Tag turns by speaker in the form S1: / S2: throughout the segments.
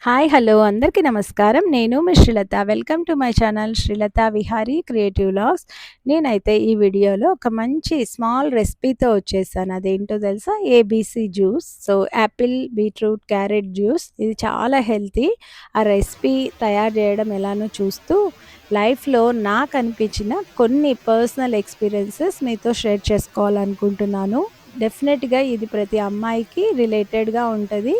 S1: Hi! Hello! అందరికీ నమస్కారం. నేను మీ Srilatha. Welcome to my channel Srilatha Vihari creative vlogs. నేనైతే ఈ వీడియోలో ఒక మంచి స్మాల్ రెసిపీతో వచ్చేసాను. అదేంటో తెలుసా? ABC juice. So, Apple, beetroot, carrot juice. ఇది చాలా హెల్తీ. ఆ రెసిపీ తయారు చేయడం ఎలానో చూస్తూ లైఫ్‌లో నాకనిపించిన కొన్ని పర్సనల్ ఎక్స్‌పీరియన్సెస్ మీతో షేర్ చేసుకోవాలనుకుంటున్నాను. డెఫినెట్‌గా ఇది ప్రతి అమ్మాయికి రిలేటెడ్‌గా ఉంటది.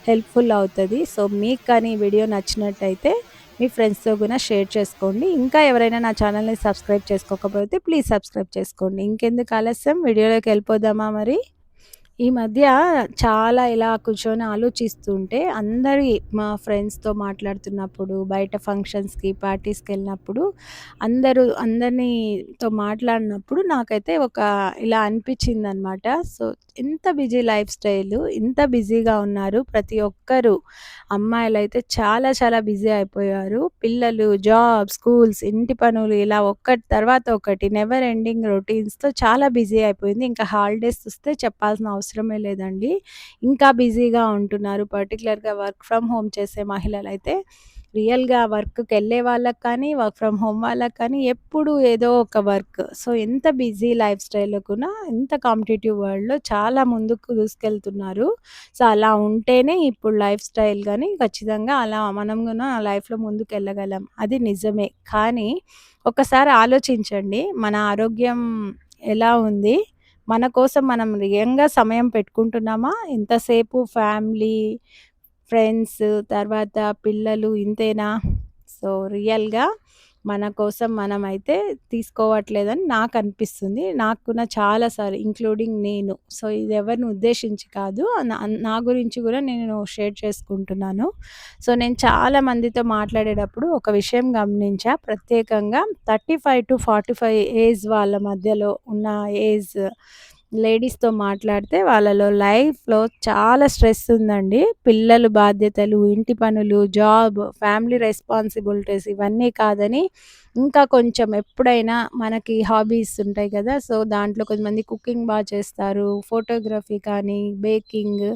S1: హెల్ప్‌ఫుల్ అవుతది. సో, మీకు కానీ ఈ వీడియో నచ్చినట్టయితే మీ ఫ్రెండ్స్‌తో గూడా షేర్ చేసుకోండి. ఇంకా ఎవరైనా నా ఛానల్‌ని సబ్స్క్రైబ్ చేసుకోకపోతే ప్లీజ్ సబ్స్క్రైబ్ చేసుకోండి. ఇంకెందుకు ఆలస్యం వీడియోలోకి వెళ్ళిపోదామా మరి? ఈ మధ్య చాలా ఇలా కూర్చొని ఆలోచిస్తుంటే మా ఫ్రెండ్స్‌తో మాట్లాడుతున్నప్పుడు, బయట ఫంక్షన్స్‌కి, పార్టీస్‌కెళ్ళినప్పుడు అందరితో మాట్లాడినప్పుడు నాకైతే ఇలా అనిపించిందనమాట. సో, ఇంత బిజీ లైఫ్ స్టైలు, ఇంత బిజీగా ఉన్నారు ప్రతి ఒక్కరు. అమ్మాయిలైతే చాలా చాలా బిజీ అయిపోయారు. పిల్లలు, జాబ్, స్కూల్స్, ఇంటి పనులు ఇలా ఒక్కటి తర్వాత ఒకటి నెవర్ ఎండింగ్ రొటీన్స్‌తో చాలా బిజీ అయిపోయింది. ఇంకా హాలిడేస్ వస్తే చెప్పాల్సిన అవసరమే లేదండి. ఇంకా బిజీగా ఉంటున్నారు. పర్టిక్యులర్‌గా వర్క్ ఫ్రమ్ హోమ్ చేసే మహిళలైతే రియల్‌గా వర్క్‌కెళ్ళే వాళ్ళకి కానీ, వర్క్ ఫ్రమ్ హోమ్ వాళ్ళకి కానీ ఎప్పుడు ఏదో ఒక వర్క్. సో, ఎంత బిజీ లైఫ్ స్టైల్‌లో కూడా ఇంత కాంపిటీటివ్ వరల్డ్‌లో చాలా ముందుకు దూసుకెళ్తున్నారు. సో, అలా ఉంటేనే ఇప్పుడు లైఫ్ స్టైల్ గాని ఖచ్చితంగా అలా మనం గూనా లైఫ్‌లో ముందుకెళ్ళగలం. అది నిజమే. కానీ ఒక్కసారి ఆలోచించండి. మన ఆరోగ్యం ఎలా ఉంది? మన కోసం మనం నిజంగా సమయం పెట్టుకుంటున్నామా? ఎంతసేపు ఫ్యామిలీ, ఫ్రెండ్స్, తర్వాత పిల్లలు ఇంతేనా? సో, రియల్‌గా మన కోసం మనమైతే తీసుకోవట్లేదని నాకనిపిస్తుంది. నాకు కూడా చాలా సార్లు ఇంక్లూడింగ్ నేను. సో, ఇది ఎవరిని ఉద్దేశించి కాదు. నా గురించి గూడా నేను షేర్ చేసుకుంటున్నాను. సో, నేను చాలా మందితో మాట్లాడేటప్పుడు ఒక విషయం గమనించా. ప్రత్యేకంగా 35-45 ఏజ్ వాళ్ళ మధ్యలో ఉన్న ఏజ్ లేడీస్‌తో మాట్లాడితే వాళ్ళలో లైఫ్‌లో చాలా స్ట్రెస్ ఉందండి. పిల్లలు బాధ్యతలు, ఇంటి పనులు, జాబ్, ఫ్యామిలీ రెస్పాన్సిబిలిటీస్ ఇవన్నీ కాదని ఇంకా కొంచెం ఎప్పుడైనా మనకి హాబీస్ ఉంటాయి కదా! సో, దాంట్లో కొంతమంది కుకింగ్ చేస్తారు. ఫోటోగ్రఫీ కానీ, బేకింగ్,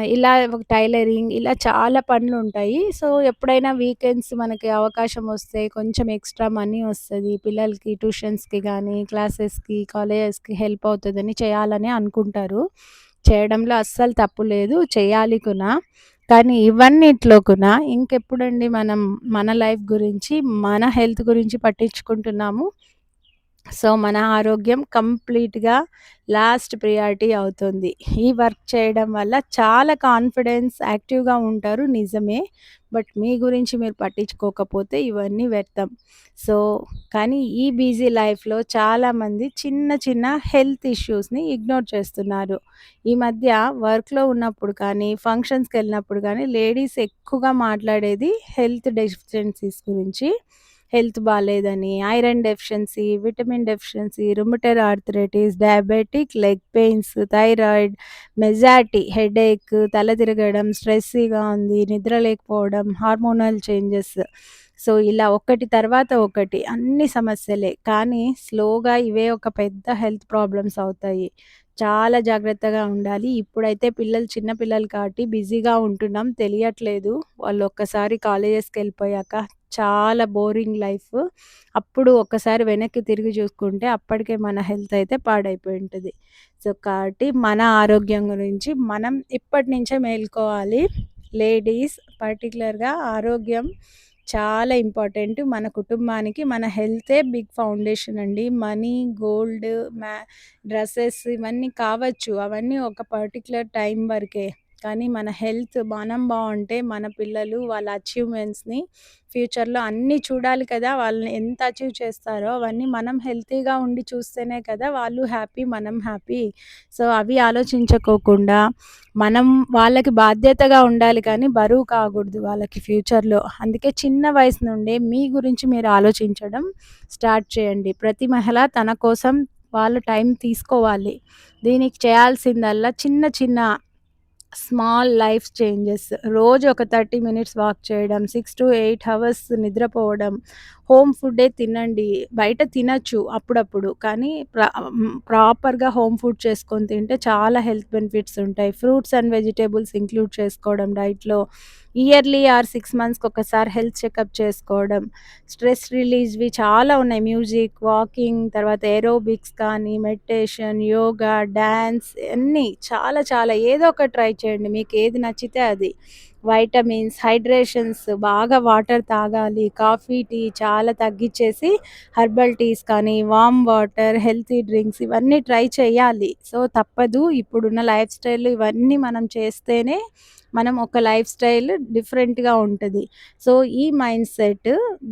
S1: ఇలా టైలరింగ్ ఇలా చాలా పనులుంటాయి. సో, ఎప్పుడైనా వీకెండ్స్ మనకి అవకాశం వస్తే కొంచెం ఎక్స్‌ట్రా మనీ వస్తది. పిల్లలకి ట్యూషన్స్‌కి గానీ, క్లాసెస్‌కి, కాలేజెస్‌కి హెల్ప్ అవుతదని చేయాలని అనుకుంటారు. చేయడంలో అస్సలు తప్పు లేదు. చేయాలి కూడా. కానీ ఇవన్నిట్లో కూడా ఇంకెప్పుడండి మనం మన లైఫ్ గురించి, మన హెల్త్ గురించి పట్టించుకుంటున్నాము? సో, మన ఆరోగ్యం కంప్లీట్‌గా లాస్ట్ ప్రియారిటీ అవుతుంది. ఈ వర్క్ చేయడం వల్ల చాలా కాన్ఫిడెన్స్, యాక్టివ్‌గా ఉంటారు నిజమే. బట్ మీ గురించి మీరు పట్టించుకోకపోతే ఇవన్నీ వ్యర్థం. సో, కానీ ఈ బిజీ లైఫ్‌లో చాలామంది చిన్న చిన్న హెల్త్ ఇష్యూస్‌ని ఇగ్నోర్ చేస్తున్నారు. ఈ మధ్య వర్క్‌లో ఉన్నప్పుడు కానీ, ఫంక్షన్స్‌కెళ్ళినప్పుడు కానీ లేడీస్ ఎక్కువగా మాట్లాడేది హెల్త్ డెఫిషియన్సీస్ గురించి. హెల్త్ బాలేదని, iron deficiency, vitamin deficiency, rheumatoid arthritis, diabetic, leg pains, thyroid, majority, headache, తల తిరగడం, స్ట్రెస్సీగా ఉంది, నిద్ర లేకపోవడం, హార్మోనల్ చేంజెస్. సో, ఇలా ఒకటి తర్వాత ఒకటి అన్ని సమస్యలే. కానీ స్లోగా ఇవే ఒక పెద్ద హెల్త్ ప్రాబ్లమ్స్ అవుతాయి. చాలా జాగ్రత్తగా ఉండాలి. ఇప్పుడైతే చిన్న పిల్లలు కాబట్టి బిజీగా ఉంటున్నాం తెలియట్లేదు. వాళ్ళు ఒక్కసారి కాలేజెస్‌కెళ్ళిపోయాక చాలా బోరింగ్ లైఫ్. అప్పుడు ఒక్కసారి వెనక్కి తిరిగి చూసుకుంటే అప్పటికే మన హెల్త్ అయితే పాడైపోయి ఉంటది. సో, కాబట్టి మన ఆరోగ్యం గురించి మనం ఇప్పటి నుంచే మేలుకోవాలి. లేడీస్ పర్టిక్యులర్‌గా ఆరోగ్యం చాలా ఇంపార్టెంట్. మన కుటుంబానికి మన హెల్తే బిగ్ ఫౌండేషన్ అండి. మనీ, గోల్డ్, మ్యా డ్రెసెస్ ఇవన్నీ కావచ్చు. అవన్నీ ఒక పర్టిక్యులర్ టైం వరకే. కానీ మన హెల్త్ మనం బావుంటే మన పిల్లలు వాళ్ళ అచీవ్‌మెంట్స్‌ని ఫ్యూచర్‌లో అన్నీ చూడాలి కదా! వాళ్ళని ఎంత అచీవ్ చేస్తారో అవన్నీ మనం హెల్తీగా ఉండి చూస్తేనే కదా! వాళ్ళు హ్యాపీ, మనం హ్యాపీ. సో, అవి ఆలోచించుకోకుండా మనం వాళ్ళకి బాధ్యతగా ఉండాలి కానీ బరువు కాకూడదు వాళ్ళకి ఫ్యూచర్‌లో. అందుకే చిన్న వయసు నుండే మీ గురించి మీరు ఆలోచించడం స్టార్ట్ చేయండి. ప్రతి మహిళ తన కోసం వాళ్ళు టైం తీసుకోవాలి. దీనికి చేయాల్సిందల్లా చిన్న చిన్న స్మాల్ లైఫ్ చేంజెస్. రోజు ఒక 30 మినిట్స్ వాక్ చేయడం, 6-8 హవర్స్ నిద్రపోవడం, హోమ్ ఫుడ్డే తినండి. బయట తినొచ్చు అప్పుడప్పుడు. కానీ ప్రాపర్‌గా హోమ్ ఫుడ్ చేసుకొని తింటే చాలా హెల్త్ బెనిఫిట్స్ ఉంటాయి. ఫ్రూట్స్ అండ్ వెజిటబుల్స్ ఇంక్లూడ్ చేసుకోవడం డైట్‌లో. ఇయర్లీ ఆర్ 6 మంత్స్‌కొకసారి హెల్త్ చెకప్ చేసుకోవడం. స్ట్రెస్ రిలీజ్‌వి చాలా ఉన్నాయి. మ్యూజిక్, వాకింగ్, తర్వాత ఏరోబిక్స్ కానీ, మెడిటేషన్, యోగా, డాన్స్ అన్నీ చాలా చాలా ఏదో ఒకటి ట్రై చేయండి. మీకేది నచ్చితే అది. వైటమిన్స్, హైడ్రేషన్స్ బాగా వాటర్ తాగాలి. కాఫీ, టీ చాలా తగ్గిచ్చేసి హెర్బల్ టీస్ కానీ, వార్మ్ వాటర్, హెల్తీ డ్రింక్స్ ఇవన్నీ ట్రై చేయాలి. సో, తప్పదు. ఇప్పుడున్న లైఫ్ స్టైల్ ఇవన్నీ మనం చేస్తేనే మనం ఒక లైఫ్ స్టైల్ డిఫరెంట్‌గా ఉంటది. సో, ఈ మైండ్ సెట్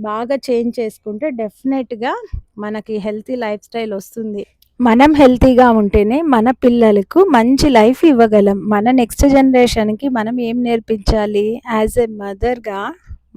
S1: బాగా చేంజ్ చేసుకుంటే డెఫినెట్‌గా మనకి హెల్తీ లైఫ్ స్టైల్ ఒస్తుంది. మనం హెల్తీగా ఉంటేనే మన పిల్లలకు మంచి లైఫ్ ఇవ్వగలం. మన నెక్స్ట్ జనరేషన్‌కి మనం ఏం నేర్పించాలి? యాజ్ ఎ మదర్‌గా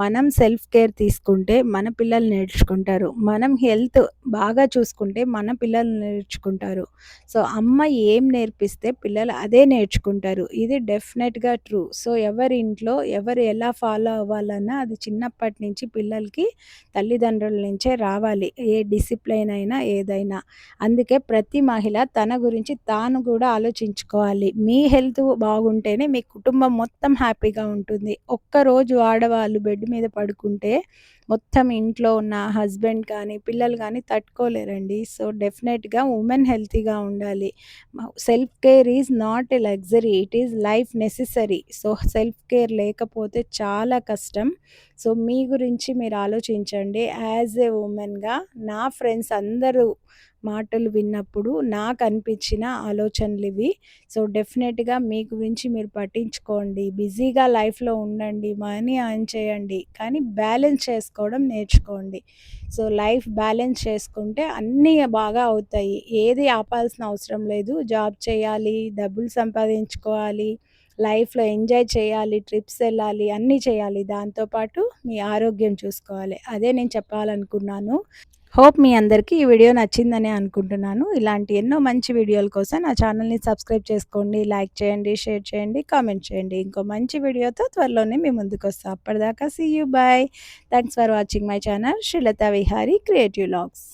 S1: మనం సెల్ఫ్ కేర్ తీసుకుంటే మన పిల్లలు నేర్చుకుంటారు. మనం హెల్త్ బాగా చూసుకుంటే మన పిల్లలు నేర్చుకుంటారు. సో, అమ్మ ఏం నేర్పిస్తే పిల్లలు అదే నేర్చుకుంటారు. ఇది డెఫినెట్‌గా ట్రూ. సో, ఎవరి ఇంట్లో ఎవరు ఎలా ఫాలో అవ్వాలన్నా అది చిన్నప్పటి నుంచి పిల్లలకి తల్లిదండ్రుల నుంచే రావాలి. ఏ డిసిప్లిన్ అయినా ఏదైనా. అందుకే ప్రతి మహిళ తన గురించి తాను కూడా ఆలోచించుకోవాలి. మీ హెల్త్ బాగుంటేనే మీ కుటుంబం మొత్తం హ్యాపీగా ఉంటుంది. ఒక్కరోజు ఆడవాళ్ళు బెడ్ మీద పడుకుంటే మొత్తం ఇంట్లో ఉన్న హస్బెండ్ కానీ, పిల్లలు కానీ తట్టుకోలేరండి. సో, డెఫినెట్‌గా వుమెన్ హెల్తీగా ఉండాలి. Self care is not a luxury. It is life necessary. So, self care లేకపోతే చాలా కష్టం. సో, మీ గురించి మీరు ఆలోచించండి. యాజ్ ఎ వుమెన్‌గా నా ఫ్రెండ్స్ అందరూ మాటలు విన్నప్పుడు నాకనిపించిన ఆలోచనలివి. సో, డెఫినెట్‌గా మీ గురించి మీరు పట్టించుకోండి. బిజీగా లైఫ్‌లో ఉండండి. మనీ ఎర్న్ చేయండి. కానీ బ్యాలెన్స్ చేసుకోవడం నేర్చుకోండి. సో, లైఫ్ బ్యాలెన్స్ చేసుకుంటే అన్నీ బాగా అవుతాయి. ఏది ఆపాల్సిన అవసరం లేదు. జాబ్ చేయాలి, డబ్బులు సంపాదించుకోవాలి, లైఫ్‌లో ఎంజాయ్ చేయాలి, ట్రిప్స్ ఎళ్ళాలి, అన్నీ చేయాలి. దాంతో పాటు మీ ఆరోగ్యం చూసుకోవాలి. అదే నేను చెప్పాలనుకున్నాను. హోప్ మీ అందరికీ ఈ వీడియో నచ్చిందనే అనుకుంటున్నాను. ఇలాంటి ఎన్నో మంచి వీడియోల కోసం నా ఛానల్‌ని సబ్స్క్రైబ్ చేసుకోండి, లైక్ చేయండి, షేర్ చేయండి, కామెంట్ చేయండి. ఇంకో మంచి వీడియోతో త్వరలోనే మీ ముందుకొస్తా. అప్పటిదాకా see you. Bye. Thanks for watching my channel Srilatha Vihari creative vlogs.